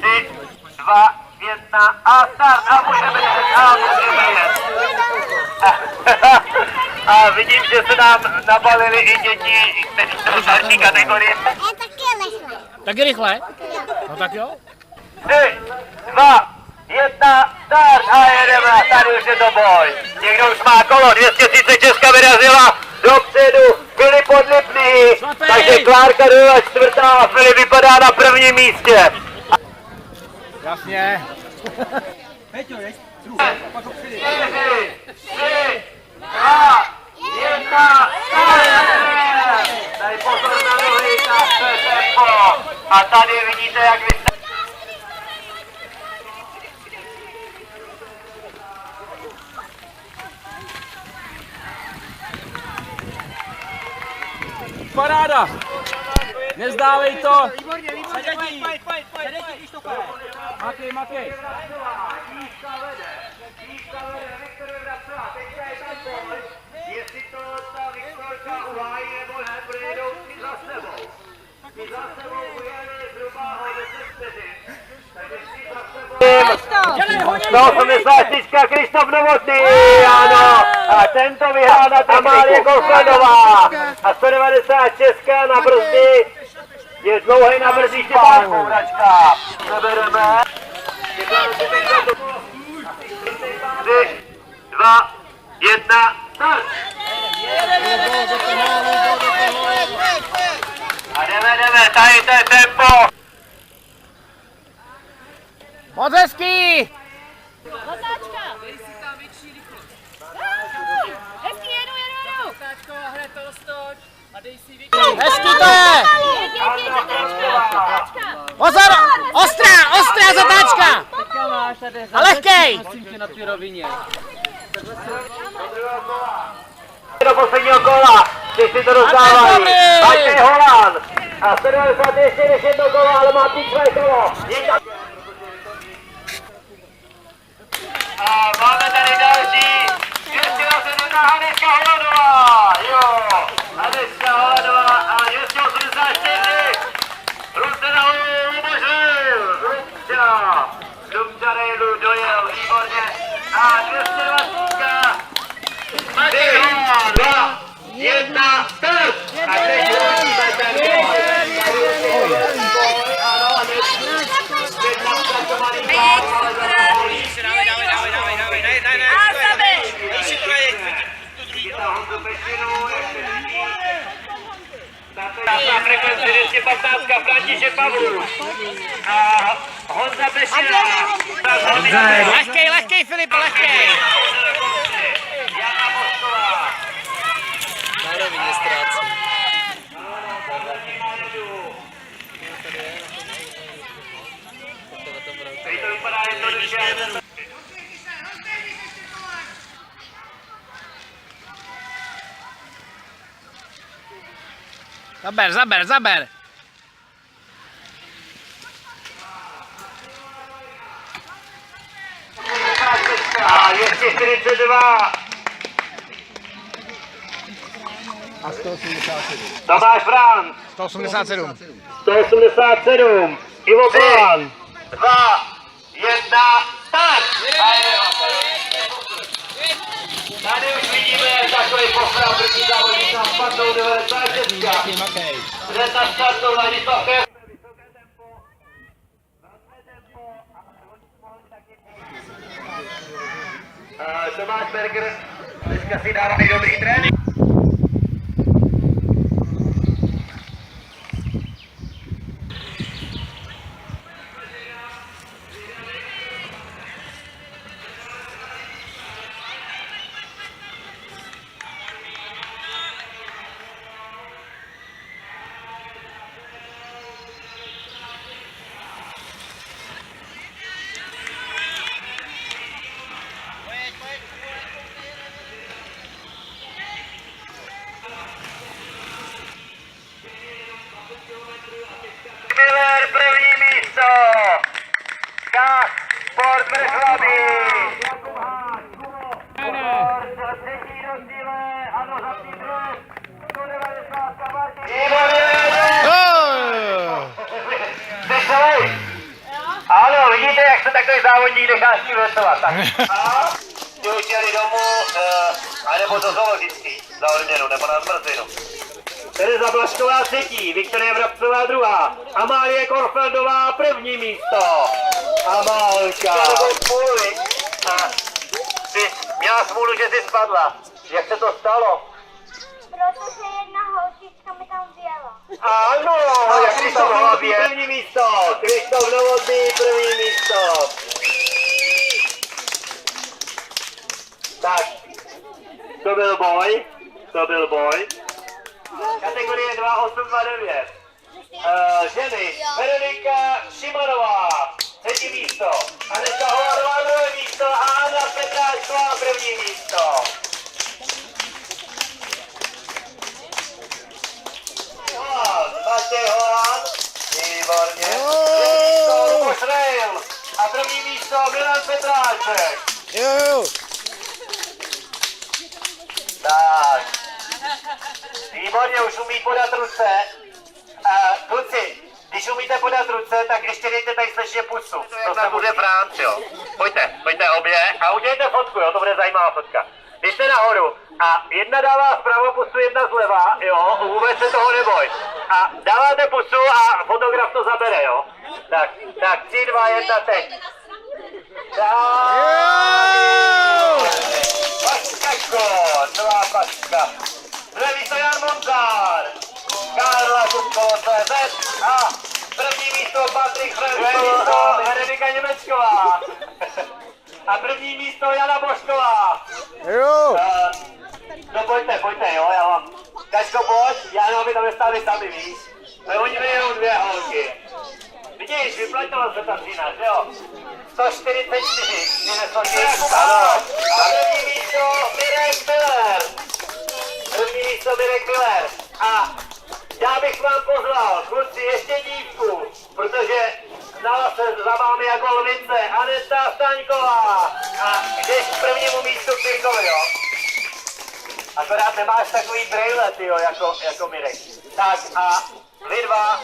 3, 2, 1 a start a můžeme jet. A vidím, že se nám nabalili i děti, kteří jsou starší kategorie. Taky rychle? No tak jo. 3, 2, 1, start a jedeme. Tady už je to boj. Někdo už má kolo, 230 Česka vyrazila dopředu. Filip Podlipný, takže Klárka dojela čtvrtá a Filip vypadá na prvním místě. Jasně. 4, 3, 2, 1, tady pozor na nohy, to je tempo. A tady vidíte, jak vy jste... Paráda! Nezdávej to! Makej, makej! Jestli to ta Viktorka uhájí nebo ne, projedou si za sebou. My za sebou ujeli zhruba o 10 vteřin. Takže si za sebou... 180 Krištof Novotný, ano. A tento vyhrál na Tamálie Golflandová. A 190 Česká na brzdy. Je dlouhý na brzdy Štěpán Kouračka. Zabereme. 3, 2, 1, start. A jdeme, tady to je tempo. Moc hezký! Otáčka! Dej si tam větší rychlost. Hezký, jedu! Otáčko, hned to stoč a dej si větší. Hezký to je! Pozor! Ostrá zatáčka! A lehkej! Prosím tě na té rovině. Do posledního kola, ty si to dostávají. Matěj Holan. A 190 ještě než jedno kolo, ale má píčové kolo. A máme tady další. 207 Haneska Holanová. Jo, Haneska Holanová a 284. Ruce na umožil. Lumča Rejlu dojel, výborně. A 220. Matěj Holan. 2, 1, start. A teď uvidíme ten boj. Tady už je ten boj. Ano, teď nastartovaný boj, ale na frekvenci 215 František Pavlů a Honza Pešina. Lehkej, Filip, lehkej! Jana Mostová. Na rovině ztrácí. Tady to vypadá jednoduše. Zaber! A 242. A 187. Tomáš Franc. 187. 187. Ivo Kolan. 2, 1, start. Tady už vidíme takový pochram, první závodník nám spadnou 96. Hned na startu Ladislav Kef. Vysoké tempo, velké tempo a Tomáš Berger dneska si dává dobrý trénink. každý závodník necháš tím vetovat. Tak. A ty už jeli domů, anebo do zoologický, za odměnu, nebo na zmrzlinu. Tereza Blašková třetí, Viktoria Vrabcová druhá, Amálie Korfeldová první místo. Amálka. A ty měla smůlu, že jsi spadla. Jak se to stalo? Protože jedna holčička mi tam vjela. Ano, jak Krištof Novotný první místo. Krištof Novotný první místo. Tak, to byl boj. Kategorie 2829. Ženy, Veronika Šimanová, třetí místo. Aneta Hovarová druhé místo a Anna Petráčková první místo. Matěj Holan, výborně. První místo Luboš Rejl a první místo Milan Petráček. Tak. Výborně, už umí podat ruce. Kluci, když umíte podat ruce, tak ještě dejte tady slečně pusu. To se bude brát, jo. Pojďte obě a udělejte fotku, jo, to bude zajímavá fotka. Běžte nahoru a jedna dává vpravo pusu, jedna zleva, jo, vůbec se toho neboj. A dáváte pusu a fotograf to zabere, jo. Tak 3, 2, 1, teď. Pačka, nová pačka. Druhé místo Jan Monzár, Karla Kupko.cz a první místo Patrik Frenzel a Heredika Němečková. A první místo Jana Božková. No pojďte, jo, já vám. Kačko, pojď, já jenom aby tam nestáli sami, víš. Ale oni vyjedou dvě holky. Vidíš, vyplatilo se ta 13, jo? 144, ano. A první místo Mirek Miller. A já bych vám pozval, kluci, ještě dívku, protože znala se za vámi jako lvice, Aneta Staňková. A jdeš k prvnímu místu Pirkovi, jo? Akorát nemáš takový brejle, tyjo, jako Mirek. Tak a vy dva